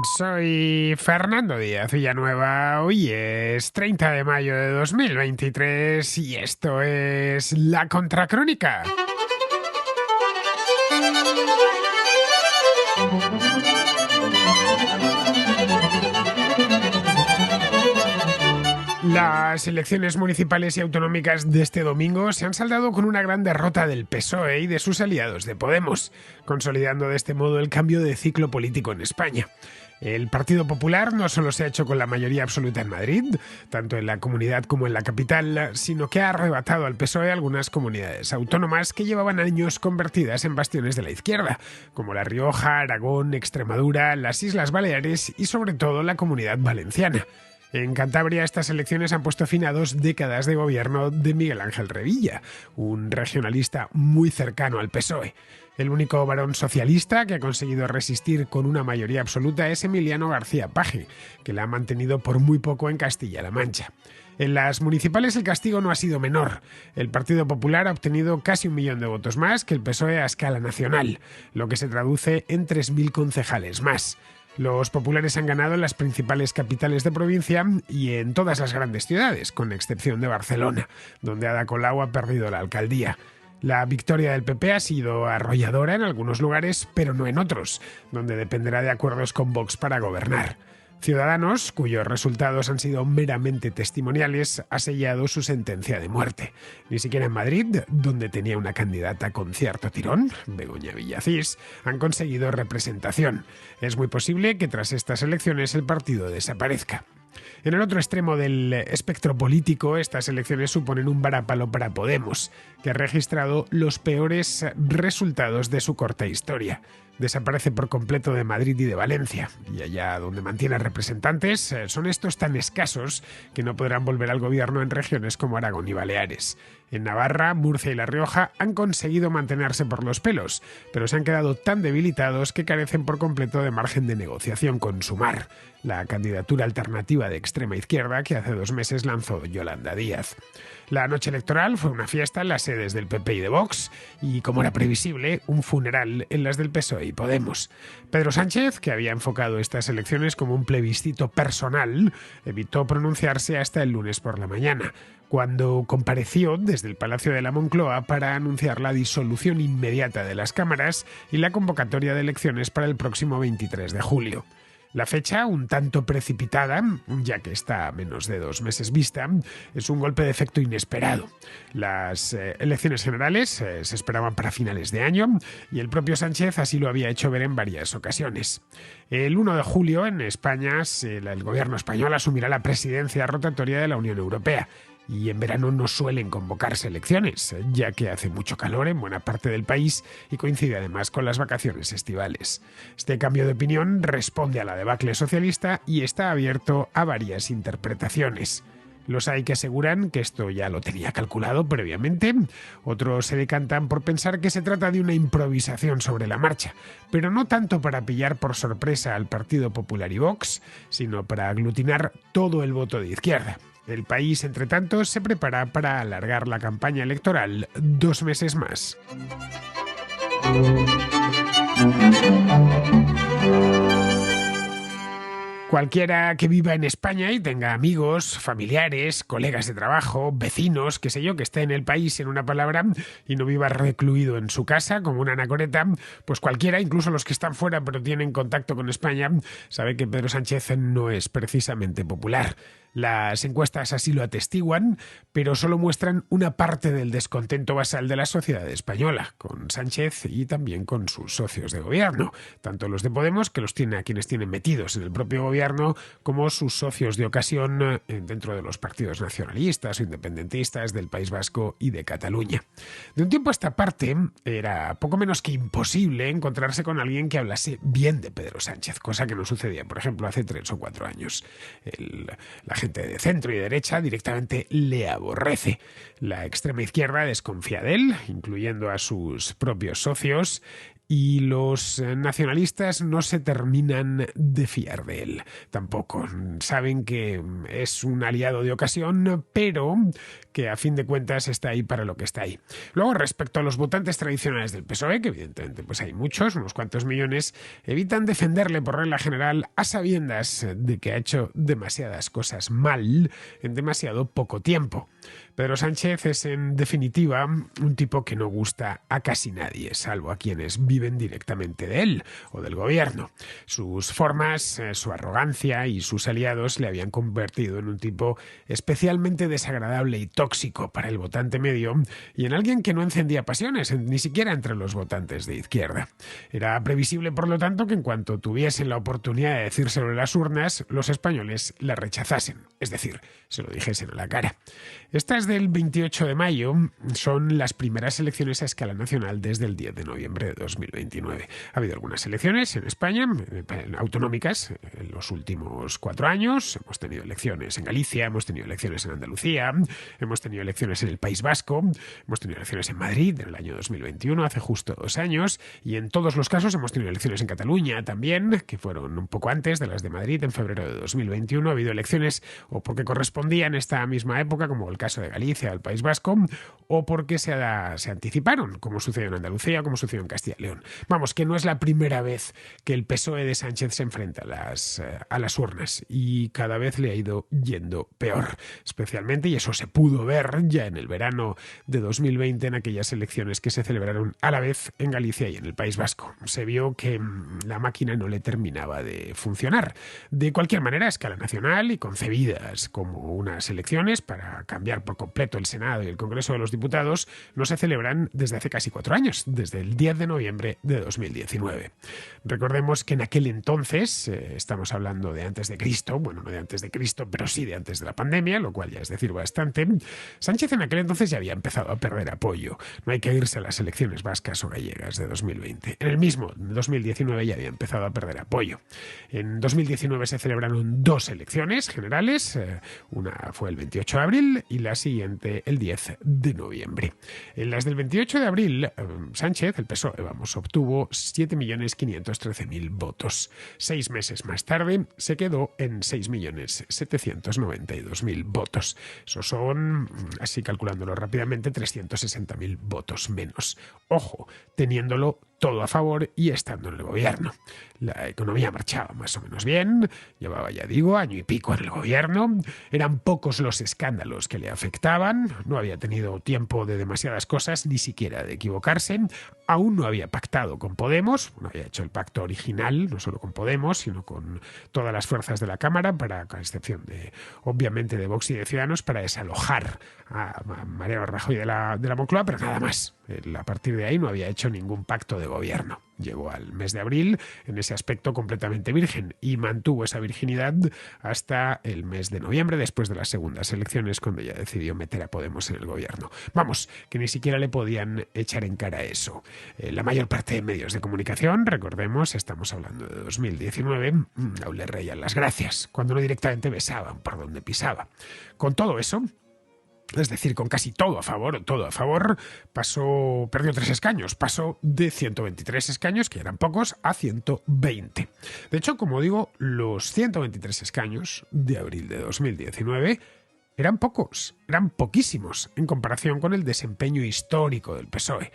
Soy Fernando Díaz Villanueva, hoy es 30 de mayo de 2023 y esto es La Contracrónica. Las elecciones municipales y autonómicas de este domingo se han saldado con una gran derrota del PSOE y de sus aliados de Podemos, consolidando de este modo el cambio de ciclo político en España. El Partido Popular no solo se ha hecho con la mayoría absoluta en Madrid, tanto en la comunidad como en la capital, sino que ha arrebatado al PSOE algunas comunidades autónomas que llevaban años convertidas en bastiones de la izquierda, como La Rioja, Aragón, Extremadura, las Islas Baleares y sobre todo la Comunidad Valenciana. En Cantabria estas elecciones han puesto fin a 2 décadas de gobierno de Miguel Ángel Revilla, un regionalista muy cercano al PSOE. El único varón socialista que ha conseguido resistir con una mayoría absoluta es Emiliano García Paje, que la ha mantenido por muy poco en Castilla-La Mancha. En las municipales el castigo no ha sido menor. El Partido Popular ha obtenido casi 1 millón de votos más que el PSOE a escala nacional, lo que se traduce en 3.000 concejales más. Los populares han ganado en las principales capitales de provincia y en todas las grandes ciudades, con excepción de Barcelona, donde Ada Colau ha perdido la alcaldía. La victoria del PP ha sido arrolladora en algunos lugares, pero no en otros, donde dependerá de acuerdos con Vox para gobernar. Ciudadanos, cuyos resultados han sido meramente testimoniales, ha sellado su sentencia de muerte. Ni siquiera en Madrid, donde tenía una candidata con cierto tirón, Begoña Villacís, han conseguido representación. Es muy posible que tras estas elecciones el partido desaparezca. En el otro extremo del espectro político, estas elecciones suponen un varapalo para Podemos, que ha registrado los peores resultados de su corta historia. Desaparece por completo de Madrid y de Valencia, y allá donde mantiene representantes son estos tan escasos que no podrán volver al gobierno en regiones como Aragón y Baleares. En Navarra, Murcia y La Rioja han conseguido mantenerse por los pelos, pero se han quedado tan debilitados que carecen por completo de margen de negociación con Sumar, la candidatura alternativa de extrema izquierda que hace 2 meses lanzó Yolanda Díaz. La noche electoral fue una fiesta en las sedes del PP y de Vox y, como era previsible, un funeral en las del PSOE y Podemos. Pedro Sánchez, que había enfocado estas elecciones como un plebiscito personal, evitó pronunciarse hasta el lunes por la mañana, cuando compareció desde el Palacio de la Moncloa para anunciar la disolución inmediata de las cámaras y la convocatoria de elecciones para el próximo 23 de julio. La fecha, un tanto precipitada, ya que está a menos de 2 meses vista, es un golpe de efecto inesperado. Las elecciones generales se esperaban para finales de año y el propio Sánchez así lo había hecho ver en varias ocasiones. El 1 de julio en España el gobierno español asumirá la presidencia rotatoria de la Unión Europea. Y en verano no suelen convocarse elecciones, ya que hace mucho calor en buena parte del país y coincide además con las vacaciones estivales. Este cambio de opinión responde a la debacle socialista y está abierto a varias interpretaciones. Los hay que aseguran que esto ya lo tenía calculado previamente, otros se decantan por pensar que se trata de una improvisación sobre la marcha, pero no tanto para pillar por sorpresa al Partido Popular y Vox, sino para aglutinar todo el voto de izquierda. El país, entre tanto, se prepara para alargar la campaña electoral 2 meses más. Cualquiera que viva en España y tenga amigos, familiares, colegas de trabajo, vecinos, qué sé yo, que esté en el país, en una palabra, y no viva recluido en su casa como una anacoreta, pues cualquiera, incluso los que están fuera pero tienen contacto con España, sabe que Pedro Sánchez no es precisamente popular. Las encuestas así lo atestiguan, pero solo muestran una parte del descontento basal de la sociedad española, con Sánchez y también con sus socios de gobierno, tanto los de Podemos, que los tiene a quienes tienen metidos en el propio gobierno, como sus socios de ocasión dentro de los partidos nacionalistas o independentistas del País Vasco y de Cataluña. De un tiempo a esta parte, era poco menos que imposible encontrarse con alguien que hablase bien de Pedro Sánchez, cosa que no sucedía, por ejemplo, hace 3 o 4 años. La gente de centro y derecha directamente le aborrece. La extrema izquierda desconfía de él, incluyendo a sus propios socios, y los nacionalistas no se terminan de fiar de él. Tampoco saben que es un aliado de ocasión, pero que a fin de cuentas está ahí para lo que está ahí. Luego, respecto a los votantes tradicionales del PSOE, que evidentemente pues hay muchos, unos cuantos millones, evitan defenderle por regla general a sabiendas de que ha hecho demasiadas cosas mal en demasiado poco tiempo. Pedro Sánchez es, en definitiva, un tipo que no gusta a casi nadie, salvo a quienes viven directamente de él o del gobierno. Sus formas, su arrogancia y sus aliados le habían convertido en un tipo especialmente desagradable y tóxico para el votante medio y en alguien que no encendía pasiones, ni siquiera entre los votantes de izquierda. Era previsible, por lo tanto, que en cuanto tuviesen la oportunidad de decírselo en las urnas, los españoles la rechazasen, es decir, se lo dijesen a la cara. Estas del 28 de mayo son las primeras elecciones a escala nacional desde el 10 de noviembre de 2029. Ha habido algunas elecciones en España, autonómicas, en los últimos 4 años. Hemos tenido elecciones en Galicia, hemos tenido elecciones en Andalucía, hemos tenido elecciones en el País Vasco, hemos tenido elecciones en Madrid en el año 2021, hace justo 2 años, y en todos los casos hemos tenido elecciones en Cataluña también, que fueron un poco antes de las de Madrid, en febrero de 2021. Ha habido elecciones o porque correspondían a esta misma época, como el caso de Galicia, el País Vasco, o porque se anticiparon, como sucedió en Andalucía, como sucedió en Castilla y León. Vamos, que no es la primera vez que el PSOE de Sánchez se enfrenta a las urnas, y cada vez le ha ido yendo peor, especialmente, y eso se pudo ver ya en el verano de 2020, en aquellas elecciones que se celebraron a la vez en Galicia y en el País Vasco. Se vio que la máquina no le terminaba de funcionar. De cualquier manera, a escala nacional y concebidas como unas elecciones para cambiar por completo el Senado y el Congreso de los Diputados, no se celebran desde hace casi 4 años, desde el 10 de noviembre de 2019. Recordemos que en aquel entonces, estamos hablando de antes de Cristo, bueno, no de antes de Cristo, pero sí de antes de la pandemia, lo cual ya es decir bastante, Sánchez en aquel entonces ya había empezado a perder apoyo. No hay que irse a las elecciones vascas o gallegas de 2020. En el mismo 2019 ya había empezado a perder apoyo. En 2019 se celebraron 2 elecciones generales, una fue el 28 de abril y la siguiente el 10 de noviembre. En las del 28 de abril, Sánchez, el PSOE, obtuvo 7.513.000 votos. 6 meses más tarde se quedó en 6.792.000 votos. Esos son, así calculándolo rápidamente, 360.000 votos menos. Ojo, teniéndolo todo a favor y estando en el gobierno. La economía marchaba más o menos bien, llevaba, ya digo, año y pico en el gobierno, eran pocos los escándalos que le afectaban, no había tenido tiempo de demasiadas cosas, ni siquiera de equivocarse, aún no había pactado con Podemos, no había hecho el pacto original, no solo con Podemos, sino con todas las fuerzas de la Cámara, con excepción de, obviamente, de Vox y de Ciudadanos, para desalojar a Mariano Rajoy de la Moncloa, pero nada más. A partir de ahí no había hecho ningún pacto de gobierno. Llegó al mes de abril en ese aspecto completamente virgen y mantuvo esa virginidad hasta el mes de noviembre, después de las segundas elecciones, cuando ya decidió meter a Podemos en el gobierno. Vamos, que ni siquiera le podían echar en cara eso. La mayor parte de medios de comunicación, recordemos, estamos hablando de 2019, aún le reían las gracias, cuando no directamente besaban por donde pisaba. Con todo eso, es decir, con casi todo a favor, perdió 3 escaños, pasó de 123 escaños, que eran pocos, a 120. De hecho, como digo, los 123 escaños de abril de 2019 eran pocos, eran poquísimos en comparación con el desempeño histórico del PSOE.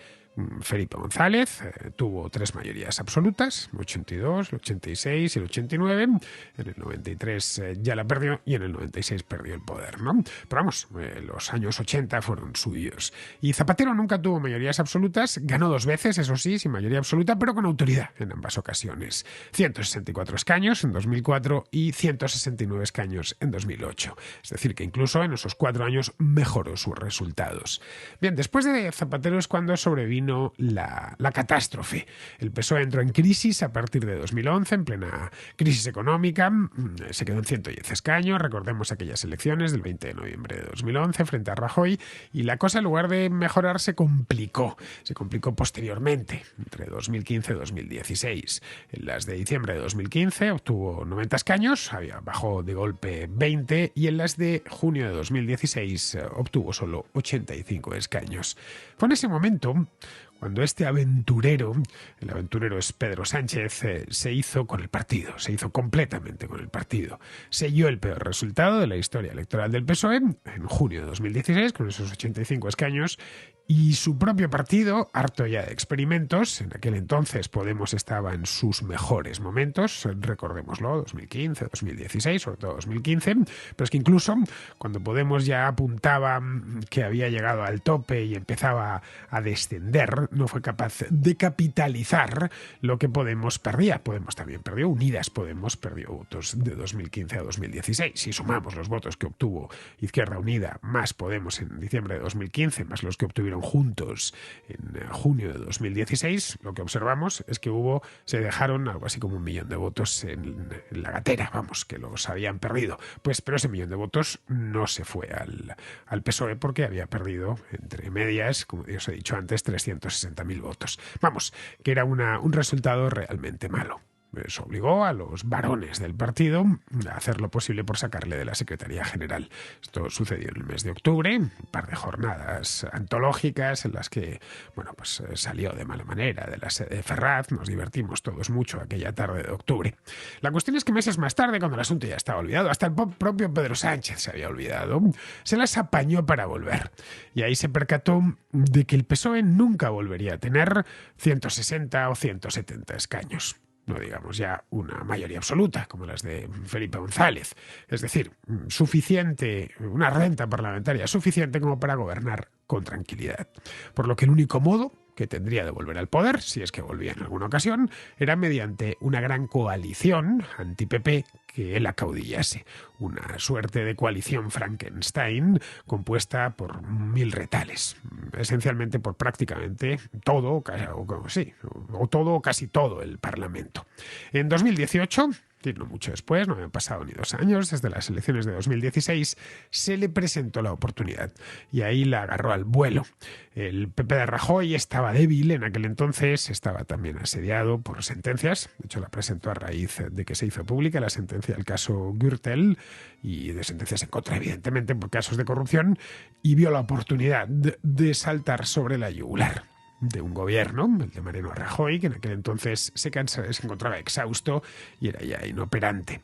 Felipe González tuvo 3 mayorías absolutas, el 82, el 86 y el 89. En el 93 ya la perdió y en el 96 perdió el poder, ¿no? Pero vamos, los años 80 fueron suyos. Y Zapatero nunca tuvo mayorías absolutas, ganó 2 veces, eso sí, sin mayoría absoluta, pero con autoridad en ambas ocasiones. 164 escaños en 2004 y 169 escaños en 2008. Es decir, que incluso en esos 4 años mejoró sus resultados. Bien, después de Zapatero es cuando sobrevino la catástrofe. El PSOE entró en crisis a partir de 2011, en plena crisis económica, se quedó en 110 escaños, recordemos aquellas elecciones del 20 de noviembre de 2011 frente a Rajoy, y la cosa, en lugar de mejorar, se complicó posteriormente, entre 2015 y 2016. En las de diciembre de 2015 obtuvo 90 escaños, bajó de golpe 20, y en las de junio de 2016 obtuvo solo 85 escaños. Fue en ese momento cuando este aventurero, el aventurero es Pedro Sánchez, se hizo con el partido, se hizo completamente con el partido. Selló el peor resultado de la historia electoral del PSOE en junio de 2016, con esos 85 escaños, y su propio partido, harto ya de experimentos, en aquel entonces Podemos estaba en sus mejores momentos, recordémoslo, 2015, 2016, sobre todo 2015, pero es que incluso cuando Podemos ya apuntaba que había llegado al tope y empezaba a descender, no fue capaz de capitalizar lo que Podemos perdía. Podemos también perdió, Unidas Podemos perdió votos de 2015 a 2016. Si sumamos los votos que obtuvo Izquierda Unida más Podemos en diciembre de 2015, más los que obtuvieron juntos en junio de 2016, lo que observamos es que se dejaron algo así como 1 millón de votos en la gatera, vamos, que los habían perdido. Pero ese 1 millón de votos no se fue al PSOE porque había perdido, entre medias, como os he dicho antes, 360.000 votos. Vamos, que era un resultado realmente malo. Eso obligó a los varones del partido a hacer lo posible por sacarle de la Secretaría General. Esto sucedió en el mes de octubre, un par de jornadas antológicas en las que, salió de mala manera de la sede de Ferraz, nos divertimos todos mucho aquella tarde de octubre. La cuestión es que meses más tarde, cuando el asunto ya estaba olvidado, hasta el propio Pedro Sánchez se había olvidado, se las apañó para volver. Y ahí se percató de que el PSOE nunca volvería a tener 160 o 170 escaños. No digamos ya una mayoría absoluta, como las de Felipe González. Es decir, una renta parlamentaria suficiente como para gobernar con tranquilidad. Por lo que el único modo que tendría de volver al poder, si es que volvía en alguna ocasión, era mediante una gran coalición anti-PP que él acaudillase. Una suerte de coalición Frankenstein compuesta por 1000 retales. Esencialmente por prácticamente todo, o casi todo el Parlamento. En 2018... no mucho después, no habían pasado ni 2 años, desde las elecciones de 2016, se le presentó la oportunidad y ahí la agarró al vuelo. El PP de Rajoy estaba débil en aquel entonces, estaba también asediado por sentencias, de hecho la presentó a raíz de que se hizo pública la sentencia del caso Gürtel y de sentencias en contra, evidentemente, por casos de corrupción, y vio la oportunidad de saltar sobre la yugular de un gobierno, el de Mariano Rajoy, que en aquel entonces se encontraba exhausto y era ya inoperante.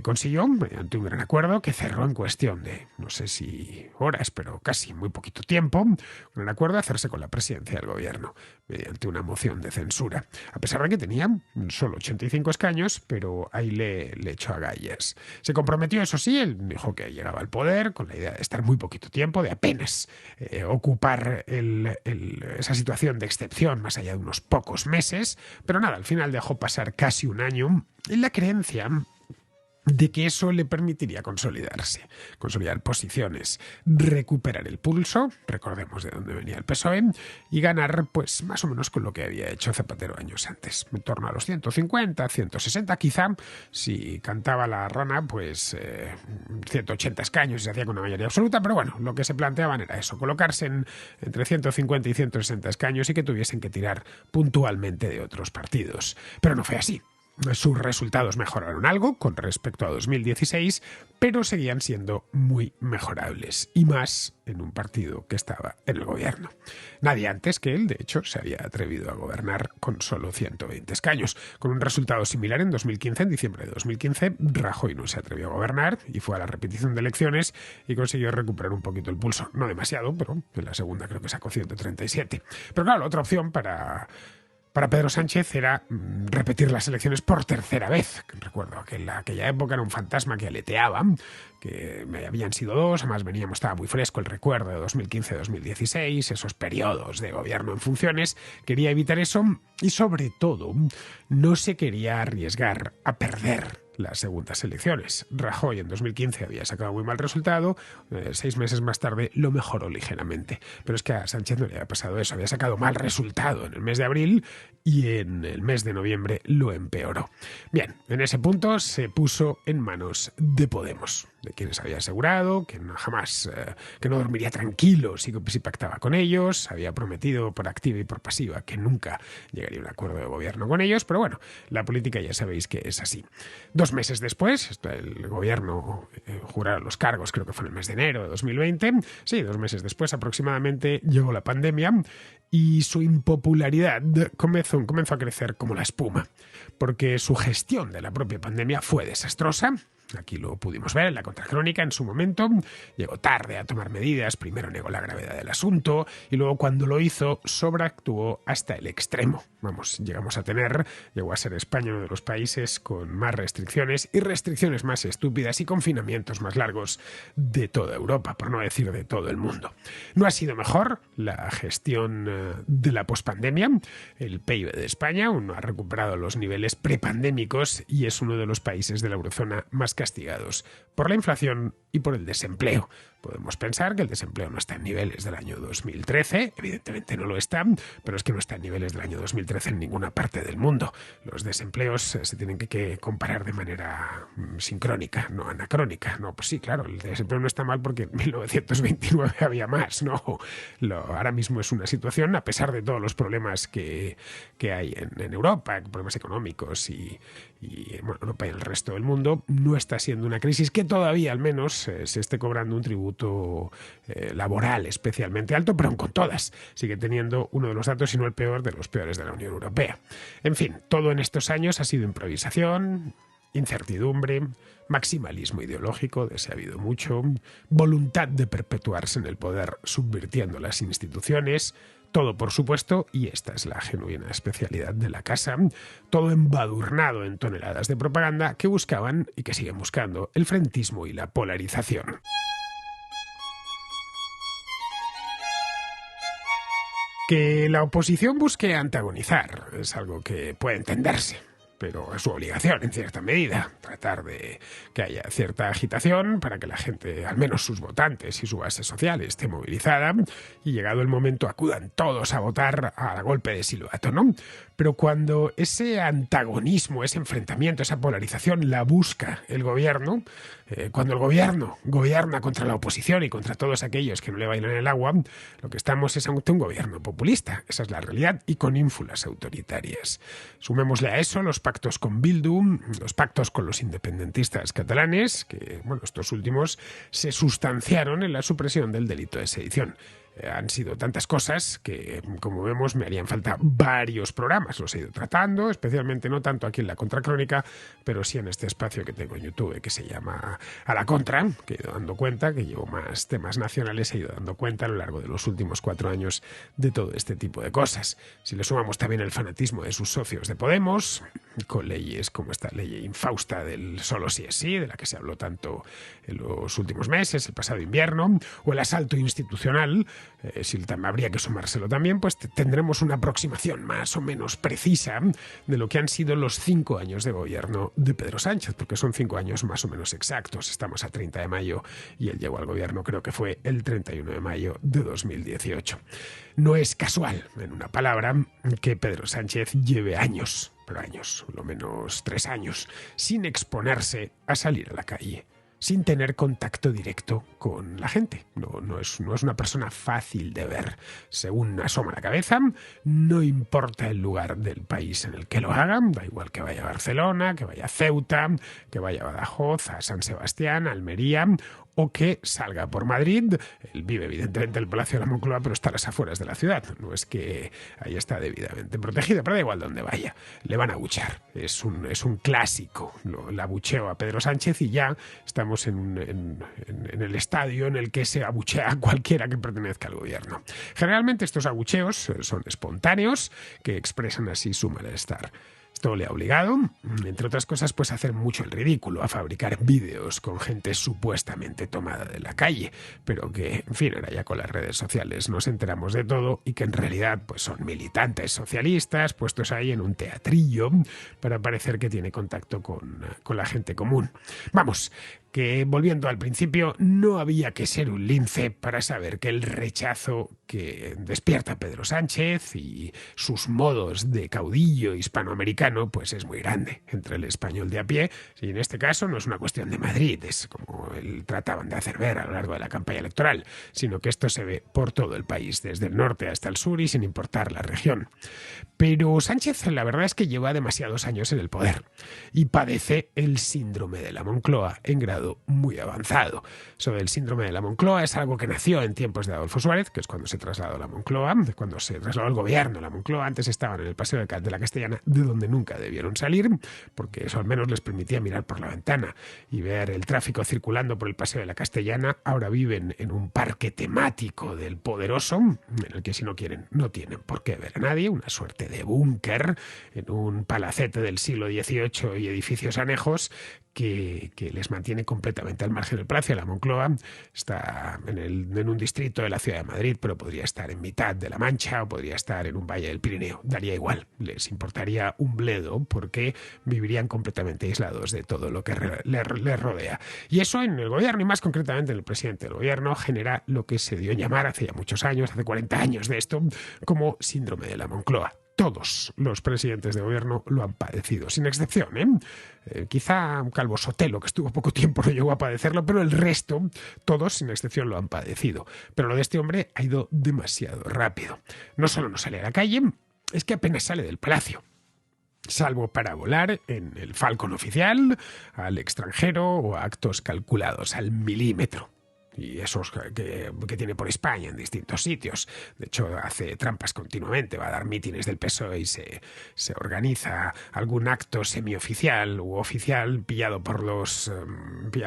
Consiguió, mediante un gran acuerdo, que cerró en cuestión de, no sé si horas, pero casi muy poquito tiempo, un gran acuerdo, hacerse con la presidencia del gobierno, mediante una moción de censura. A pesar de que tenía solo 85 escaños, pero ahí le echó agallas. Se comprometió, eso sí, él dijo que llegaba al poder con la idea de estar muy poquito tiempo, de apenas ocupar esa situación de excepción más allá de unos pocos meses, pero nada, al final dejó pasar casi un año en la creencia de que eso le permitiría consolidar posiciones, recuperar el pulso, recordemos de dónde venía el PSOE, y ganar pues más o menos con lo que había hecho Zapatero años antes, en torno a los 150, 160, quizá, si cantaba la rana, 180 escaños y se hacía con una mayoría absoluta, pero bueno, lo que se planteaban era eso, colocarse entre 150 y 160 escaños y que tuviesen que tirar puntualmente de otros partidos. Pero no fue así. Sus resultados mejoraron algo con respecto a 2016, pero seguían siendo muy mejorables, y más en un partido que estaba en el gobierno. Nadie antes que él, de hecho, se había atrevido a gobernar con solo 120 escaños. Con un resultado similar en 2015, en diciembre de 2015, Rajoy no se atrevió a gobernar y fue a la repetición de elecciones y consiguió recuperar un poquito el pulso. No demasiado, pero en la segunda creo que sacó 137. Pero claro, la otra opción para Pedro Sánchez era repetir las elecciones por tercera vez. Recuerdo que en aquella época era un fantasma que aleteaba, que habían sido 2, además estaba muy fresco el recuerdo de 2015-2016, esos periodos de gobierno en funciones. Quería evitar eso y, sobre todo, no se quería arriesgar a perder las segundas elecciones. Rajoy en 2015 había sacado muy mal resultado, 6 meses más tarde lo mejoró ligeramente. Pero es que a Sánchez no le había pasado eso, había sacado mal resultado en el mes de abril y en el mes de noviembre lo empeoró. Bien, en ese punto se puso en manos de Podemos, de quienes había asegurado que que no dormiría tranquilo si pactaba con ellos, había prometido por activa y por pasiva que nunca llegaría a un acuerdo de gobierno con ellos, pero bueno, la política ya sabéis que es así. 2 2 meses después, el gobierno juró los cargos, creo que fue en el mes de enero de 2020, sí, 2 meses después aproximadamente llegó la pandemia y su impopularidad comenzó a crecer como la espuma, porque su gestión de la propia pandemia fue desastrosa. Aquí lo pudimos ver en la contracrónica en su momento. Llegó tarde a tomar medidas, primero negó la gravedad del asunto y luego cuando lo hizo sobreactuó hasta el extremo. Llegó a ser España uno de los países con más restricciones y restricciones más estúpidas y confinamientos más largos de toda Europa, por no decir de todo el mundo. No ha sido mejor la gestión de la pospandemia. El PIB de España aún no ha recuperado los niveles prepandémicos y es uno de los países de la eurozona más castigados por la inflación y por el desempleo. Podemos pensar que el desempleo no está en niveles del año 2013, evidentemente no lo está, pero es que no está en niveles del año 2013 en ninguna parte del mundo. Los desempleos se tienen que comparar de manera sincrónica, no anacrónica. No, pues sí, claro, el desempleo no está mal porque en 1929 había más, ¿no? Ahora mismo es una situación, a pesar de todos los problemas que hay en Europa, problemas económicos y bueno, Europa y el resto del mundo, no está siendo una crisis que todavía al menos se esté cobrando un tributo laboral especialmente alto, pero aún con todas sigue teniendo uno de los datos, si no el peor, de los peores de la Unión Europea. En fin, todo en estos años ha sido improvisación, incertidumbre, maximalismo ideológico, de ese ha habido mucho, voluntad de perpetuarse en el poder subvirtiendo las instituciones, todo, por supuesto, y esta es la genuina especialidad de la casa, todo embadurnado en toneladas de propaganda que buscaban y que siguen buscando el frentismo y la polarización. Que la oposición busque antagonizar es algo que puede entenderse, pero es su obligación en cierta medida, tratar de que haya cierta agitación para que la gente, al menos sus votantes y su base social, esté movilizada y llegado el momento acudan todos a votar a golpe de silbato, ¿no? Pero cuando ese antagonismo, ese enfrentamiento, esa polarización la busca el gobierno, cuando el gobierno gobierna contra la oposición y contra todos aquellos que no le bailan el agua, lo que estamos es ante un gobierno populista, esa es la realidad, y con ínfulas autoritarias. Sumémosle a eso los pactos con Bildu, los pactos con los independentistas catalanes, que, bueno, estos últimos se sustanciaron en la supresión del delito de sedición. Han sido tantas cosas que, como vemos, me harían falta varios programas. Los he ido tratando, especialmente no tanto aquí en la Contracrónica, pero sí en este espacio que tengo en YouTube que se llama A la Contra, que he ido dando cuenta, que llevo más temas nacionales, he ido dando cuenta a lo largo de los últimos 4 años de todo este tipo de cosas. Si le sumamos también el fanatismo de sus socios de Podemos, con leyes como esta ley infausta del solo sí es sí, de la que se habló tanto en los últimos meses, el pasado invierno, o el asalto institucional, si habría que sumárselo también, pues tendremos una aproximación más o menos precisa de lo que han sido los 5 años de gobierno de Pedro Sánchez, porque son 5 años más o menos exactos. Estamos a 30 de mayo y él llegó al gobierno, creo que fue el 31 de mayo de 2018. No es casual, en una palabra, que Pedro Sánchez lleve años, pero años, lo menos 3 años, sin exponerse a salir a la calle, sin tener contacto directo con la gente. No es una persona fácil de ver. Según asoma la cabeza, no importa el lugar del país en el que lo hagan, da igual que vaya a Barcelona, que vaya a Ceuta, que vaya a Badajoz, a San Sebastián, a Almería, o que salga por Madrid. Él vive evidentemente en el Palacio de la Moncloa, pero está a las afueras de la ciudad. No es que ahí está debidamente protegido, pero da igual donde vaya. Le van a abuchear. Es un clásico. El abucheo a Pedro Sánchez y ya estamos en el estadio en el que se abuchea a cualquiera que pertenezca al gobierno. Generalmente estos abucheos son espontáneos, que expresan así su malestar. Esto le ha obligado, entre otras cosas, pues a hacer mucho el ridículo, a fabricar vídeos con gente supuestamente tomada de la calle, pero que, en fin, ahora ya con las redes sociales nos enteramos de todo y que en realidad pues son militantes socialistas puestos ahí en un teatrillo para parecer que tiene contacto con la gente común. Vamos, que, volviendo al principio, no había que ser un lince para saber que el rechazo que despierta Pedro Sánchez y sus modos de caudillo hispanoamericano pues es muy grande entre el español de a pie, y en este caso no es una cuestión de Madrid, es como trataban de hacer ver a lo largo de la campaña electoral, sino que esto se ve por todo el país, desde el norte hasta el sur y sin importar la región. Pero Sánchez, la verdad es que lleva demasiados años en el poder y padece el síndrome de la Moncloa en grado muy avanzado. Eso del síndrome de la Moncloa es algo que nació en tiempos de Adolfo Suárez, que es cuando se trasladó a la Moncloa, cuando se trasladó el gobierno a la Moncloa. Antes estaban en el Paseo de la Castellana, de donde nunca debieron salir, porque eso al menos les permitía mirar por la ventana y ver el tráfico circulando por el Paseo de la Castellana. Ahora viven en un parque temático del Poderoso, en el que si no quieren, no tienen por qué ver a nadie, una suerte de búnker en un palacete del siglo XVIII y edificios anejos que les mantiene completamente al margen del Palacio de la Moncloa. Está en un distrito de la ciudad de Madrid, pero podría estar en mitad de La Mancha o podría estar en un valle del Pirineo. Daría igual, les importaría un bledo porque vivirían completamente aislados de todo lo que les rodea. Y eso en el gobierno, y más concretamente en el presidente del gobierno, genera lo que se dio en llamar hace ya muchos años, hace 40 años de esto, como síndrome de la Moncloa. Todos los presidentes de gobierno lo han padecido, sin excepción, quizá Calvo Sotelo, que estuvo poco tiempo, no llegó a padecerlo, pero el resto, todos sin excepción, lo han padecido. Pero lo de este hombre ha ido demasiado rápido. No solo no sale a la calle, es que apenas sale del palacio. Salvo para volar en el Falcon oficial, al extranjero o a actos calculados al milímetro. Y esos que tiene por España en distintos sitios. De hecho, hace trampas continuamente, va a dar mítines del PSOE y se organiza algún acto semioficial u oficial pillado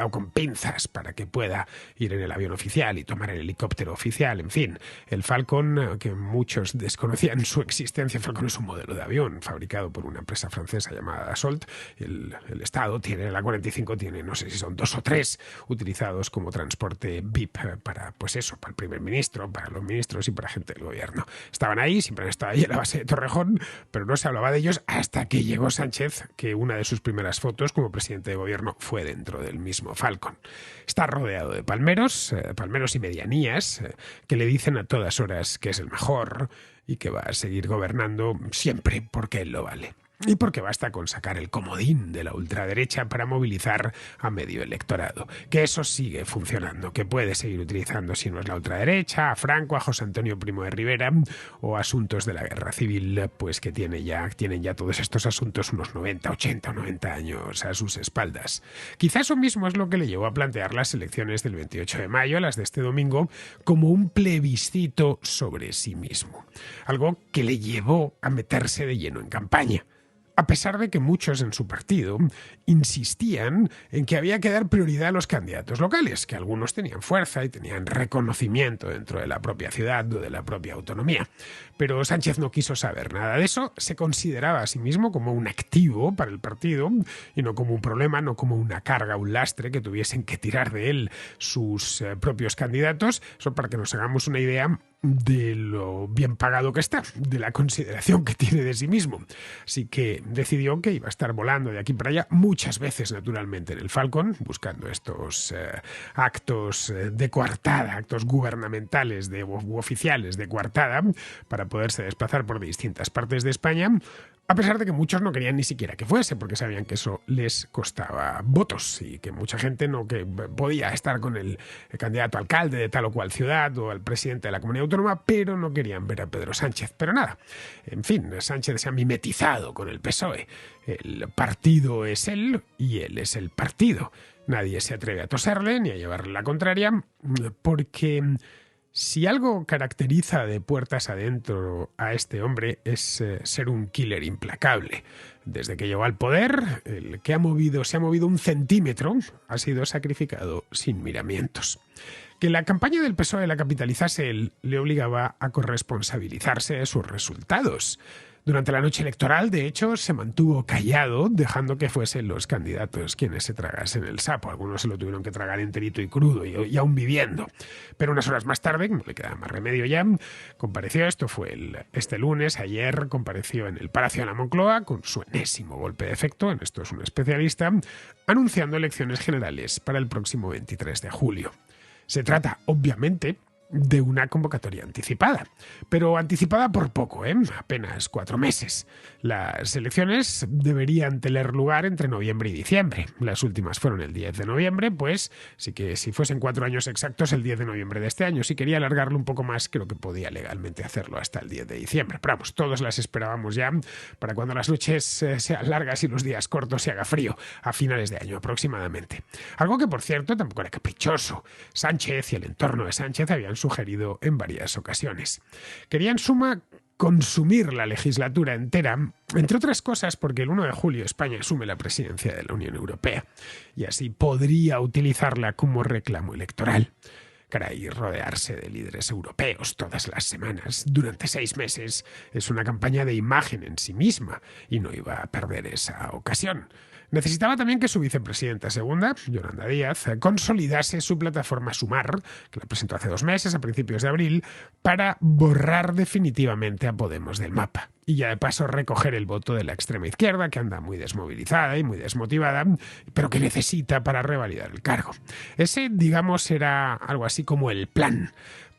con pinzas para que pueda ir en el avión oficial y tomar el helicóptero oficial. En fin, el Falcon, que muchos desconocían su existencia, el Falcon es un modelo de avión fabricado por una empresa francesa llamada Dassault. El Estado tiene, la 45 tiene, no sé si son 2 o 3 utilizados como transporte VIP para, pues eso, para el primer ministro, para los ministros y para gente del gobierno. Estaban ahí, siempre han estado ahí en la base de Torrejón, pero no se hablaba de ellos hasta que llegó Sánchez, que una de sus primeras fotos como presidente de gobierno fue dentro del mismo Falcon. Está rodeado de palmeros y medianías, que le dicen a todas horas que es el mejor y que va a seguir gobernando siempre porque él lo vale. Y porque basta con sacar el comodín de la ultraderecha para movilizar a medio electorado. Que eso sigue funcionando, que puede seguir utilizando, si no es la ultraderecha, a Franco, a José Antonio Primo de Rivera o asuntos de la guerra civil, pues que tienen ya todos estos asuntos unos 90, 80 o 90 años a sus espaldas. Quizás eso mismo es lo que le llevó a plantear las elecciones del 28 de mayo, las de este domingo, como un plebiscito sobre sí mismo. Algo que le llevó a meterse de lleno en campaña. A pesar de que muchos en su partido insistían en que había que dar prioridad a los candidatos locales, que algunos tenían fuerza y tenían reconocimiento dentro de la propia ciudad o de la propia autonomía. Pero Sánchez no quiso saber nada de eso, se consideraba a sí mismo como un activo para el partido y no como un problema, no como una carga, un lastre que tuviesen que tirar de él sus propios candidatos. Eso para que nos hagamos una idea de lo bien pagado que está, de la consideración que tiene de sí mismo. Así que decidió que iba a estar volando de aquí para allá muchas veces, naturalmente, en el Falcon, buscando estos actos de coartada, actos gubernamentales u oficiales de coartada, para poderse desplazar por distintas partes de España, a pesar de que muchos no querían ni siquiera que fuese, porque sabían que eso les costaba votos y que mucha gente no que podía estar con el candidato a alcalde de tal o cual ciudad o al presidente de la comunidad autónoma, pero no querían ver a Pedro Sánchez. Pero nada, en fin, Sánchez se ha mimetizado con el PSOE. El partido es él y él es el partido. Nadie se atreve a toserle ni a llevarle la contraria, porque si algo caracteriza de puertas adentro a este hombre es ser un killer implacable. Desde que llegó al poder, el que se ha movido un centímetro ha sido sacrificado sin miramientos. Que la campaña del PSOE la capitalizase él le obligaba a corresponsabilizarse de sus resultados. Durante la noche electoral, de hecho, se mantuvo callado, dejando que fuesen los candidatos quienes se tragasen el sapo. Algunos se lo tuvieron que tragar enterito y crudo, y aún viviendo. Pero unas horas más tarde, como le quedaba más remedio ya, compareció, esto fue este lunes, ayer, compareció en el Palacio de la Moncloa con su enésimo golpe de efecto, en esto es un especialista, anunciando elecciones generales para el próximo 23 de julio. Se trata, obviamente, de una convocatoria anticipada, pero anticipada por poco, apenas 4 meses. Las elecciones deberían tener lugar entre noviembre y diciembre. Las últimas fueron el 10 de noviembre, pues sí que si fuesen 4 años exactos, el 10 de noviembre de este año. Si quería alargarlo un poco más, creo que podía legalmente hacerlo hasta el 10 de diciembre. Pero vamos, todos las esperábamos ya para cuando las noches sean largas y los días cortos y haga frío, a finales de año aproximadamente. Algo que, por cierto, tampoco era caprichoso. Sánchez y el entorno de Sánchez habían sugerido en varias ocasiones. Quería, en suma, consumir la legislatura entera, entre otras cosas porque el 1 de julio España asume la presidencia de la Unión Europea y así podría utilizarla como reclamo electoral. Caray, rodearse de líderes europeos todas las semanas durante 6 meses es una campaña de imagen en sí misma y no iba a perder esa ocasión. Necesitaba también que su vicepresidenta segunda, Yolanda Díaz, consolidase su plataforma Sumar, que la presentó hace 2 meses, a principios de abril, para borrar definitivamente a Podemos del mapa. Y ya de paso recoger el voto de la extrema izquierda, que anda muy desmovilizada y muy desmotivada, pero que necesita para revalidar el cargo. Ese, digamos, era algo así como el plan.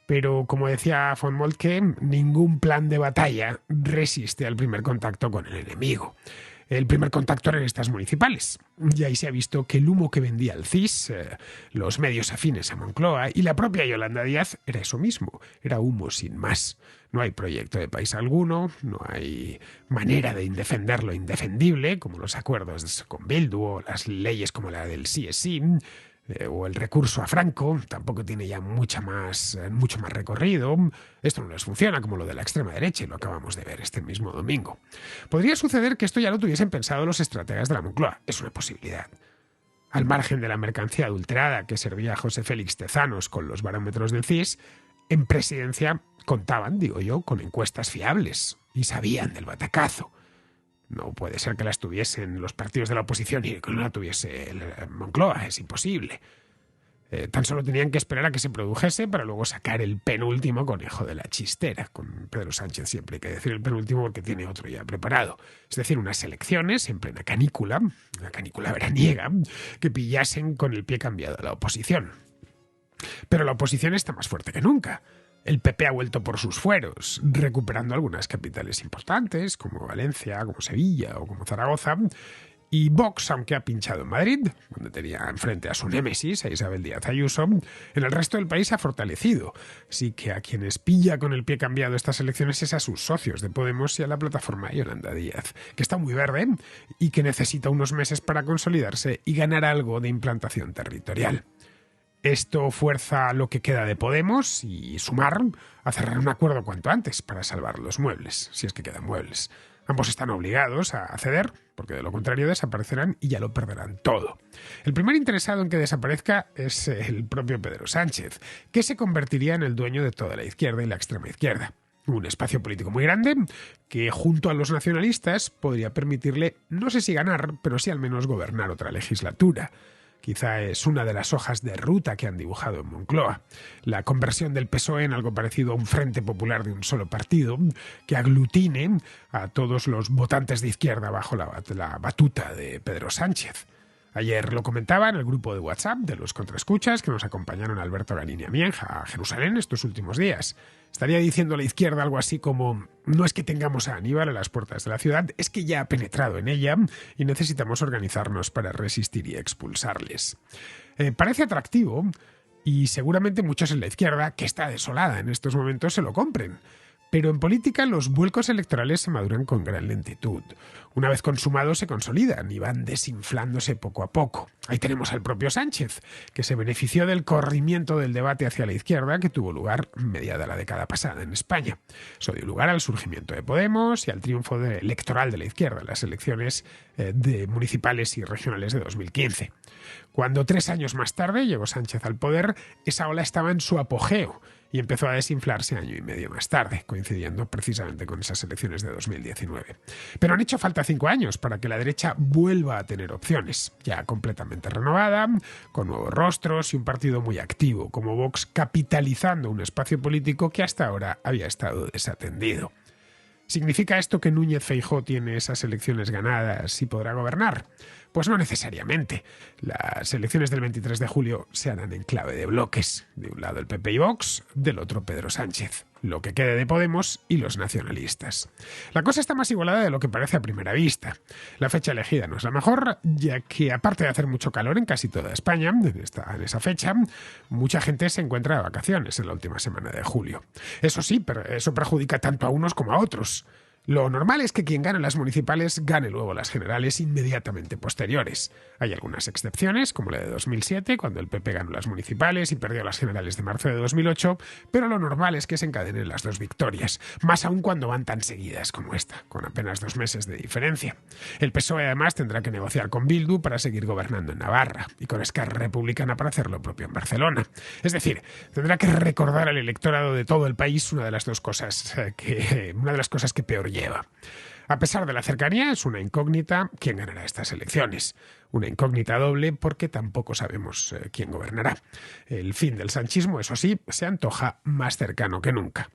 Pero, como decía von Moltke, ningún plan de batalla resiste al primer contacto con el enemigo. El primer contacto eran estas municipales. Y ahí se ha visto que el humo que vendía el CIS, los medios afines a Moncloa y la propia Yolanda Díaz era eso mismo, era humo sin más. No hay proyecto de país alguno, no hay manera de defender lo indefendible, como los acuerdos con Bildu o las leyes como la del sí es sí, o el recurso a Franco, tampoco tiene ya mucho más recorrido. Esto no les funciona, como lo de la extrema derecha, y lo acabamos de ver este mismo domingo. Podría suceder que esto ya lo tuviesen pensado los estrategas de la Moncloa. Es una posibilidad. Al margen de la mercancía adulterada que servía a José Félix Tezanos con los barómetros del CIS, en presidencia contaban, digo yo, con encuestas fiables y sabían del batacazo. No puede ser que las tuviesen los partidos de la oposición y que no la tuviese el Moncloa, es imposible. Tan solo tenían que esperar a que se produjese para luego sacar el penúltimo conejo de la chistera. Con Pedro Sánchez siempre hay que decir el penúltimo porque tiene otro ya preparado. Es decir, unas elecciones en plena canícula, una canícula veraniega, que pillasen con el pie cambiado a la oposición. Pero la oposición está más fuerte que nunca. El PP ha vuelto por sus fueros, recuperando algunas capitales importantes, como Valencia, como Sevilla o como Zaragoza. Y Vox, aunque ha pinchado en Madrid, donde tenía enfrente a su némesis, a Isabel Díaz Ayuso, en el resto del país ha fortalecido. Así que a quienes pilla con el pie cambiado estas elecciones es a sus socios de Podemos y a la plataforma Yolanda Díaz, que está muy verde y que necesita unos meses para consolidarse y ganar algo de implantación territorial. Esto fuerza lo que queda de Podemos y Sumar a cerrar un acuerdo cuanto antes para salvar los muebles, si es que quedan muebles. Ambos están obligados a ceder, porque de lo contrario desaparecerán y ya lo perderán todo. El primer interesado en que desaparezca es el propio Pedro Sánchez, que se convertiría en el dueño de toda la izquierda y la extrema izquierda. Un espacio político muy grande que, junto a los nacionalistas, podría permitirle, no sé si ganar, pero sí al menos gobernar otra legislatura. Quizá es una de las hojas de ruta que han dibujado en Moncloa. La conversión del PSOE en algo parecido a un frente popular de un solo partido que aglutine a todos los votantes de izquierda bajo la batuta de Pedro Sánchez. Ayer lo comentaba en el grupo de WhatsApp de los contraescuchas que nos acompañaron Alberto Garín y a mí a Jerusalén estos últimos días. Estaría diciendo a la izquierda algo así como: no es que tengamos a Aníbal a las puertas de la ciudad, es que ya ha penetrado en ella y necesitamos organizarnos para resistir y expulsarles. Parece atractivo y seguramente muchos en la izquierda, que está desolada en estos momentos, se lo compren. Pero en política los vuelcos electorales se maduran con gran lentitud. Una vez consumados se consolidan y van desinflándose poco a poco. Ahí tenemos al propio Sánchez, que se benefició del corrimiento del debate hacia la izquierda que tuvo lugar mediada la década pasada en España. Eso dio lugar al surgimiento de Podemos y al triunfo electoral de la izquierda en las elecciones municipales y regionales de 2015. Cuando 3 años más tarde llegó Sánchez al poder, esa ola estaba en su apogeo y empezó a desinflarse año y medio más tarde, coincidiendo precisamente con esas elecciones de 2019. Pero han hecho falta 5 años para que la derecha vuelva a tener opciones, ya completamente renovada, con nuevos rostros y un partido muy activo, como Vox, capitalizando un espacio político que hasta ahora había estado desatendido. ¿Significa esto que Núñez Feijóo tiene esas elecciones ganadas y podrá gobernar? Pues no necesariamente. Las elecciones del 23 de julio se harán en clave de bloques. De un lado el PP y Vox, del otro Pedro Sánchez. Lo que quede de Podemos y los nacionalistas. La cosa está más igualada de lo que parece a primera vista. La fecha elegida no es la mejor, ya que aparte de hacer mucho calor en casi toda España, en esa fecha, mucha gente se encuentra de vacaciones en la última semana de julio. Eso sí, pero eso perjudica tanto a unos como a otros. Lo normal es que quien gane las municipales gane luego las generales inmediatamente posteriores. Hay algunas excepciones, como la de 2007, cuando el PP ganó las municipales y perdió las generales de marzo de 2008, pero lo normal es que se encadenen las dos victorias, más aún cuando van tan seguidas como esta, con apenas 2 meses de diferencia. El PSOE además tendrá que negociar con Bildu para seguir gobernando en Navarra y con Esquerra Republicana para hacer lo propio en Barcelona. Es decir, tendrá que recordar al electorado de todo el país una de las cosas que peor lleva. A pesar de la cercanía, es una incógnita quién ganará estas elecciones. Una incógnita doble porque tampoco sabemos quién gobernará. El fin del sanchismo, eso sí, se antoja más cercano que nunca.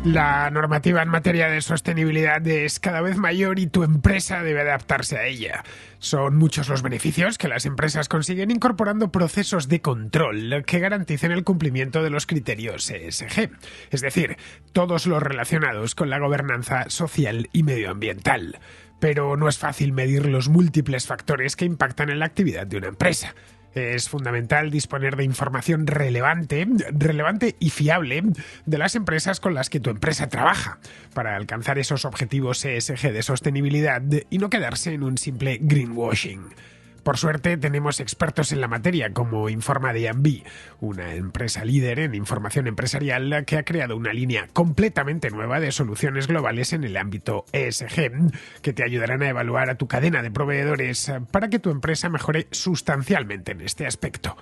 La normativa en materia de sostenibilidad es cada vez mayor y tu empresa debe adaptarse a ella. Son muchos los beneficios que las empresas consiguen incorporando procesos de control que garanticen el cumplimiento de los criterios ESG, es decir, todos los relacionados con la gobernanza social y medioambiental. Pero no es fácil medir los múltiples factores que impactan en la actividad de una empresa. Es fundamental disponer de información relevante y fiable de las empresas con las que tu empresa trabaja para alcanzar esos objetivos ESG de sostenibilidad y no quedarse en un simple greenwashing. Por suerte tenemos expertos en la materia como informa D&B, una empresa líder en información empresarial que ha creado una línea completamente nueva de soluciones globales en el ámbito ESG que te ayudarán a evaluar a tu cadena de proveedores para que tu empresa mejore sustancialmente en este aspecto.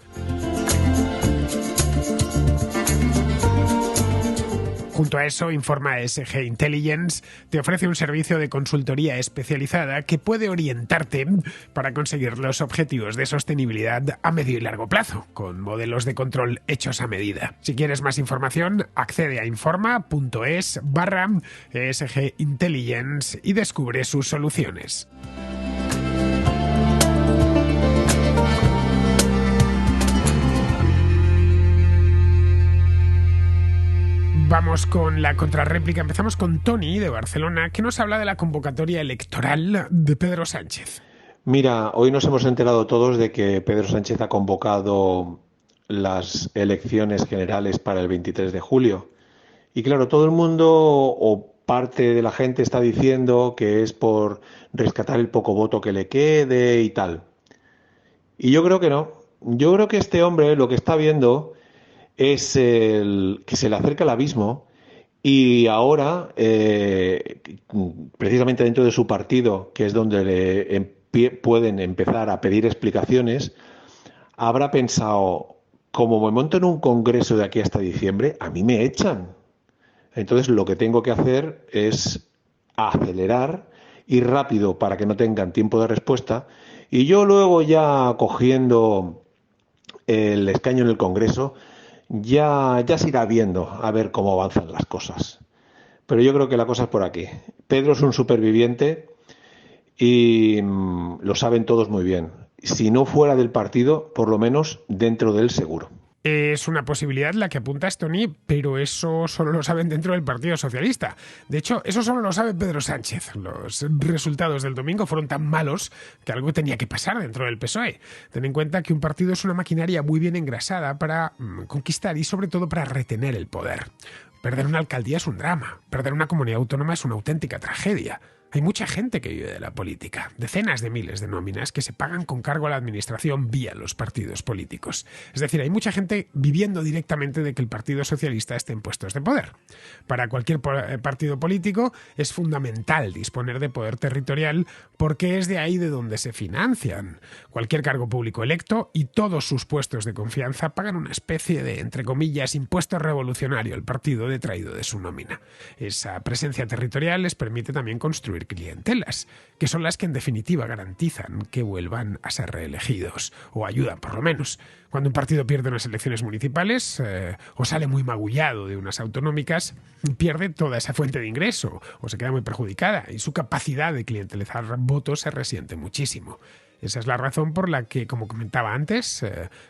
Junto a eso, Informa ESG Intelligence te ofrece un servicio de consultoría especializada que puede orientarte para conseguir los objetivos de sostenibilidad a medio y largo plazo, con modelos de control hechos a medida. Si quieres más información, accede a informa.es/ESG Intelligence y descubre sus soluciones. Vamos con la contrarréplica. Empezamos con Tony de Barcelona, que nos habla de la convocatoria electoral de Pedro Sánchez. Mira, hoy nos hemos enterado todos de que Pedro Sánchez ha convocado las elecciones generales para el 23 de julio. Y claro, todo el mundo o parte de la gente está diciendo que es por rescatar el poco voto que le quede y tal. Y yo creo que no. Yo creo que este hombre lo que está viendo es que se le acerca el abismo y ahora, precisamente dentro de su partido, que es donde pueden empezar a pedir explicaciones, habrá pensado, como me monto en un congreso de aquí hasta diciembre, a mí me echan. Entonces lo que tengo que hacer es acelerar, ir rápido para que no tengan tiempo de respuesta y yo luego ya cogiendo el escaño en el Congreso, ya se irá viendo a ver cómo avanzan las cosas. Pero yo creo que la cosa es por aquí. Pedro es un superviviente y lo saben todos muy bien. Si no fuera del partido, por lo menos dentro de él seguro. Es una posibilidad la que apunta Stony, pero eso solo lo saben dentro del Partido Socialista. De hecho, eso solo lo sabe Pedro Sánchez. Los resultados del domingo fueron tan malos que algo tenía que pasar dentro del PSOE. Ten en cuenta que un partido es una maquinaria muy bien engrasada para conquistar y sobre todo para retener el poder. Perder una alcaldía es un drama. Perder una comunidad autónoma es una auténtica tragedia. Hay mucha gente que vive de la política, decenas de miles de nóminas que se pagan con cargo a la administración vía los partidos políticos. Es decir, hay mucha gente viviendo directamente de que el Partido Socialista esté en puestos de poder. Para cualquier partido político es fundamental disponer de poder territorial porque es de ahí de donde se financian. Cualquier cargo público electo y todos sus puestos de confianza pagan una especie de, entre comillas, impuesto revolucionario al partido detraído de su nómina. Esa presencia territorial les permite también construir clientelas, que son las que en definitiva garantizan que vuelvan a ser reelegidos, o ayudan por lo menos. Cuando un partido pierde unas elecciones municipales o sale muy magullado de unas autonómicas, pierde toda esa fuente de ingreso o se queda muy perjudicada y su capacidad de clientelizar votos se resiente muchísimo. Esa es la razón por la que, como comentaba antes,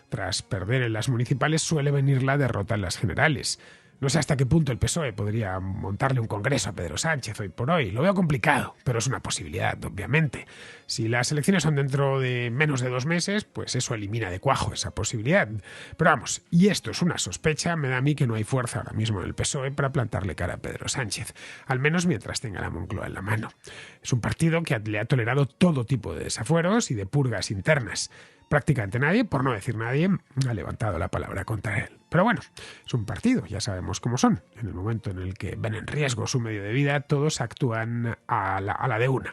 tras perder en las municipales suele venir la derrota en las generales. No sé hasta qué punto el PSOE podría montarle un congreso a Pedro Sánchez hoy por hoy. Lo veo complicado, pero es una posibilidad, obviamente. Si las elecciones son dentro de menos de 2 meses, pues eso elimina de cuajo esa posibilidad. Pero vamos, y esto es una sospecha, me da a mí que no hay fuerza ahora mismo en el PSOE para plantarle cara a Pedro Sánchez, al menos mientras tenga la Moncloa en la mano. Es un partido que le ha tolerado todo tipo de desafueros y de purgas internas. Prácticamente nadie, por no decir nadie, ha levantado la palabra contra él. Pero bueno, es un partido, ya sabemos cómo son. En el momento en el que ven en riesgo su medio de vida, todos actúan a la de una.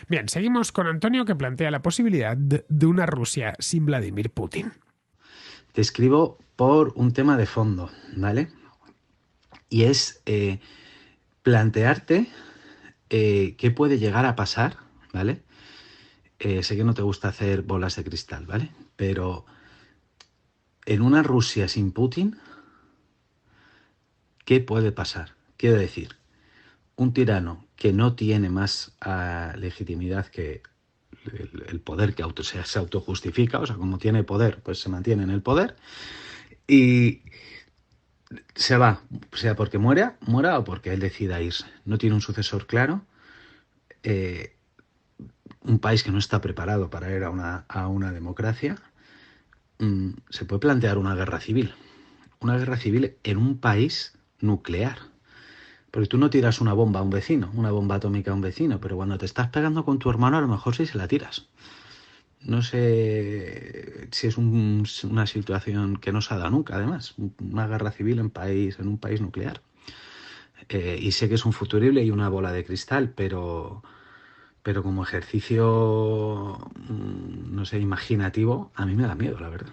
Bien, seguimos con Antonio, que plantea la posibilidad de una Rusia sin Vladimir Putin. Te escribo por un tema de fondo, ¿vale? Y es plantearte qué puede llegar a pasar, ¿vale? Sé que no te gusta hacer bolas de cristal, ¿vale? Pero en una Rusia sin Putin, ¿qué puede pasar? Quiero decir, un tirano que no tiene más legitimidad que el poder que se autojustifica, o sea, como tiene poder, pues se mantiene en el poder, y se va, sea porque muera o porque él decida irse. No tiene un sucesor claro. Un país que no está preparado para ir a una democracia, se puede plantear una guerra civil. Una guerra civil en un país nuclear. Porque tú no tiras una bomba a un vecino, una bomba atómica a un vecino, pero cuando te estás pegando con tu hermano, a lo mejor sí se la tiras. No sé si es una situación que no se ha dado nunca, además. Una guerra civil en un país nuclear. Y sé que es un futurible y una bola de cristal, pero como ejercicio, no sé, imaginativo, a mí me da miedo, la verdad.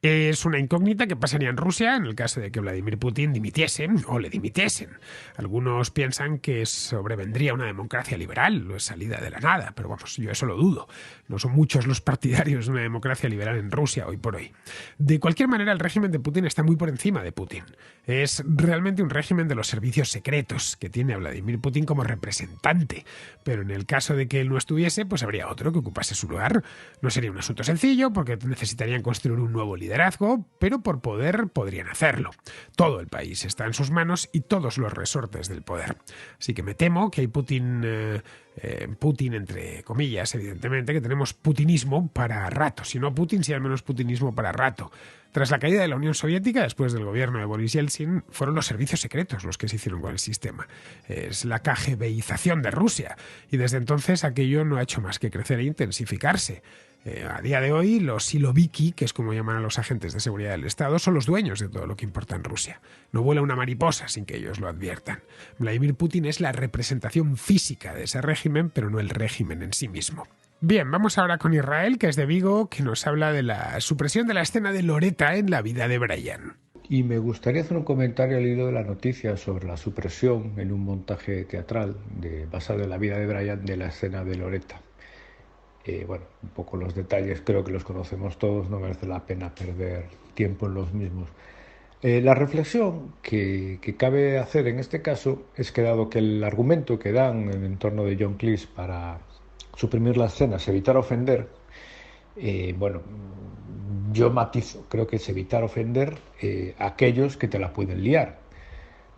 Es una incógnita que pasaría en Rusia en el caso de que Vladimir Putin dimitiese o le dimitiesen. Algunos piensan que sobrevendría una democracia liberal, salida de la nada, pero vamos, yo eso lo dudo. No son muchos los partidarios de una democracia liberal en Rusia hoy por hoy. De cualquier manera, el régimen de Putin está muy por encima de Putin. Es realmente un régimen de los servicios secretos que tiene a Vladimir Putin como representante. Pero en el caso de que él no estuviese, pues habría otro que ocupase su lugar. No sería un asunto sencillo porque necesitarían construir un nuevo liderazgo, pero por poder podrían hacerlo. Todo el país está en sus manos y todos los resortes del poder. Así que me temo que hay Putin entre comillas, evidentemente, que tenemos putinismo para rato. Si no Putin, sí al menos putinismo para rato. Tras la caída de la Unión Soviética, después del gobierno de Boris Yeltsin, fueron los servicios secretos los que se hicieron con el sistema. Es la KGBización de Rusia. Y desde entonces aquello no ha hecho más que crecer e intensificarse. A día de hoy, los siloviki, que es como llaman a los agentes de seguridad del Estado, son los dueños de todo lo que importa en Rusia. No vuela una mariposa sin que ellos lo adviertan. Vladimir Putin es la representación física de ese régimen, pero no el régimen en sí mismo. Bien, vamos ahora con Israel, que es de Vigo, que nos habla de la supresión de la escena de Loretta en la vida de Brian. Y me gustaría hacer un comentario al hilo de la noticia sobre la supresión en un montaje teatral basado en la vida de Brian de la escena de Loretta. Bueno, un poco los detalles creo que los conocemos todos, no merece la pena perder tiempo en los mismos. La reflexión que cabe hacer en este caso es que dado que el argumento que dan en torno de John Cleese para suprimir las escenas, evitar ofender, bueno, Yo matizo, creo que es evitar ofender a aquellos que te la pueden liar,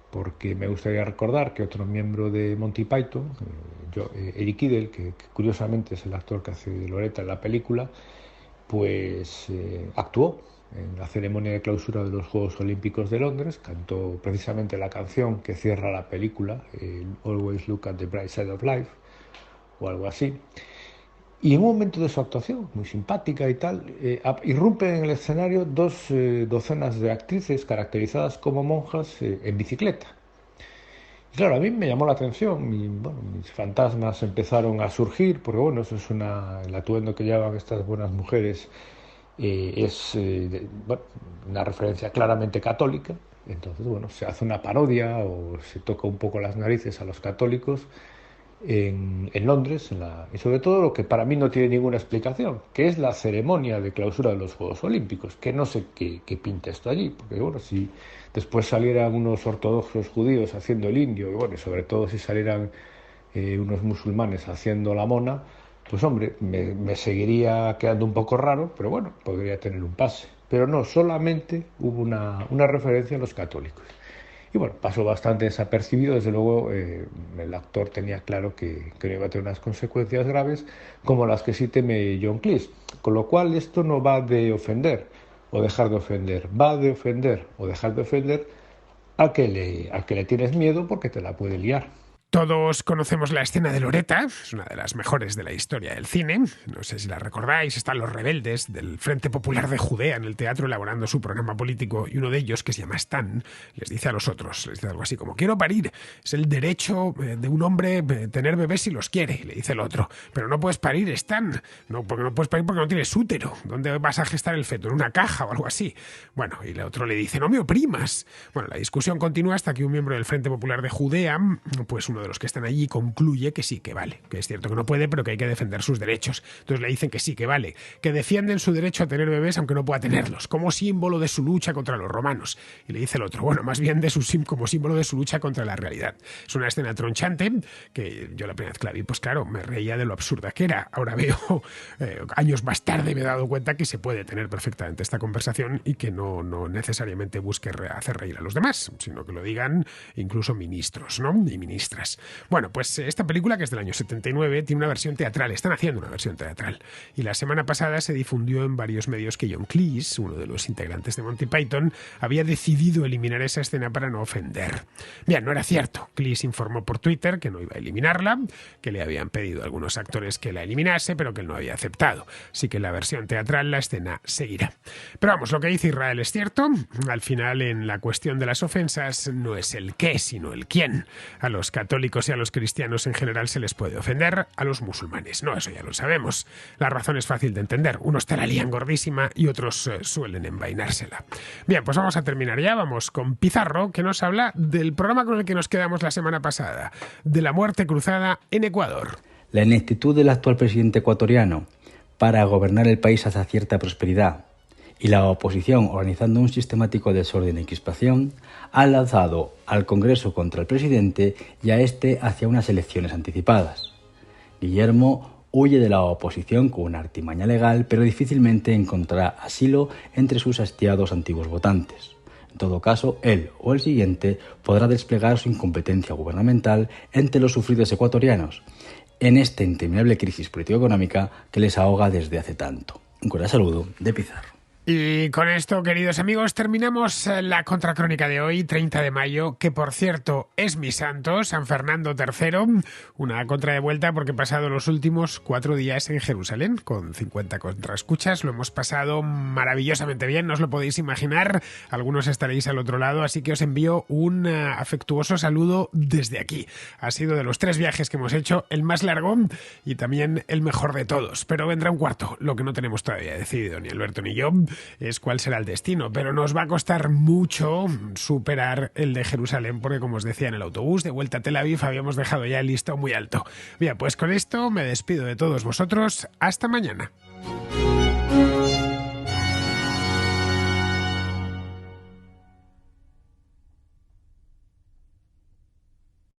porque me gustaría recordar que otro miembro de Monty Python, Eric Idle, que curiosamente es el actor que hace de Loretta en la película, pues actuó en la ceremonia de clausura de los Juegos Olímpicos de Londres, cantó precisamente la canción que cierra la película, Always Look at the Bright Side of Life, o algo así. Y en un momento de su actuación, muy simpática y tal, irrumpen en el escenario dos docenas de actrices caracterizadas como monjas en bicicleta. Y claro, a mí me llamó la atención y bueno, mis fantasmas empezaron a surgir, porque bueno, eso es el atuendo que llevan estas buenas mujeres es bueno, una referencia claramente católica. Entonces, bueno, se hace una parodia o se toca un poco las narices a los católicos en Londres, y sobre todo lo que para mí no tiene ninguna explicación, que es la ceremonia de clausura de los Juegos Olímpicos, que no sé qué pinta esto allí, porque bueno, si después salieran unos ortodoxos judíos haciendo el indio, y bueno, y sobre todo si salieran unos musulmanes haciendo la mona, pues hombre, me seguiría quedando un poco raro, pero bueno, podría tener un pase. Pero no, solamente hubo una referencia a los católicos. Y bueno, pasó bastante desapercibido, desde luego el actor tenía claro que no iba a tener unas consecuencias graves como las que sí teme John Cleese. Con lo cual esto no va de ofender o dejar de ofender, va de ofender o dejar de ofender al que le tienes miedo porque te la puede liar. Todos conocemos la escena de Loretta, es una de las mejores de la historia del cine. No sé si la recordáis, están los rebeldes del Frente Popular de Judea en el teatro elaborando su programa político y uno de ellos, que se llama Stan, les dice a los otros, les dice algo así como: quiero parir, es el derecho de un hombre tener bebés si los quiere. Y le dice el otro: pero no puedes parir, Stan, no, porque no puedes parir porque no tienes útero. ¿Dónde vas a gestar el feto? ¿En una caja o algo así? Bueno, y el otro le dice: no me oprimas. Bueno, la discusión continúa hasta que un miembro del Frente Popular de Judea, pues uno de los que están allí, concluye que sí, que vale, que es cierto que no puede, pero que hay que defender sus derechos. Entonces le dicen que sí, que vale, que defienden su derecho a tener bebés aunque no pueda tenerlos, como símbolo de su lucha contra los romanos. Y le dice el otro: bueno, más bien como símbolo de su lucha contra la realidad. Es una escena tronchante que yo la primera vez que la vi, pues claro, me reía de lo absurda que era. Ahora veo, años más tarde me he dado cuenta que se puede tener perfectamente esta conversación y que no necesariamente busque hacer reír a los demás, sino que lo digan incluso ministros, ¿no? Y ministras. Bueno, pues esta película, que es del año 79, tiene una versión teatral, están haciendo una versión teatral. Y la semana pasada se difundió en varios medios que John Cleese, uno de los integrantes de Monty Python, había decidido eliminar esa escena para no ofender. Bien, no era cierto. Cleese informó por Twitter que no iba a eliminarla, que le habían pedido a algunos actores que la eliminase, pero que él no había aceptado. Así que en la versión teatral la escena seguirá. Pero vamos, lo que dice Israel es cierto. Al final, en la cuestión de las ofensas, no es el qué, sino el quién. A los católicos y a los cristianos en general se les puede ofender, a los musulmanes no, eso ya lo sabemos. La razón es fácil de entender, unos te la lían gordísima y otros suelen envainársela. Bien, pues vamos a terminar ya, vamos con Pizarro, que nos habla del programa con el que nos quedamos la semana pasada, de la muerte cruzada en Ecuador. La ineptitud del actual presidente ecuatoriano para gobernar el país hacia cierta prosperidad y la oposición, organizando un sistemático desorden y crispación, han lanzado al Congreso contra el presidente y a este hacia unas elecciones anticipadas. Guillermo huye de la oposición con una artimaña legal, pero difícilmente encontrará asilo entre sus hastiados antiguos votantes. En todo caso, él o el siguiente podrá desplegar su incompetencia gubernamental entre los sufridos ecuatorianos, en esta interminable crisis político-económica que les ahoga desde hace tanto. Un cordial saludo de Pizarro. Y con esto, queridos amigos, terminamos la contracrónica de hoy, 30 de mayo, que por cierto es mi santo, San Fernando III, una contra de vuelta porque he pasado los últimos 4 días en Jerusalén con 50 contraescuchas, lo hemos pasado maravillosamente bien, no os lo podéis imaginar, algunos estaréis al otro lado, así que os envío un afectuoso saludo desde aquí. Ha sido de los 3 viajes que hemos hecho el más largo y también el mejor de todos, pero vendrá un cuarto, lo que no tenemos todavía decidido ni Alberto ni yo, es cuál será el destino, pero nos va a costar mucho superar el de Jerusalén porque, como os decía, en el autobús de vuelta a Tel Aviv habíamos dejado ya el listón muy alto. Bien, pues con esto me despido de todos vosotros. Hasta mañana.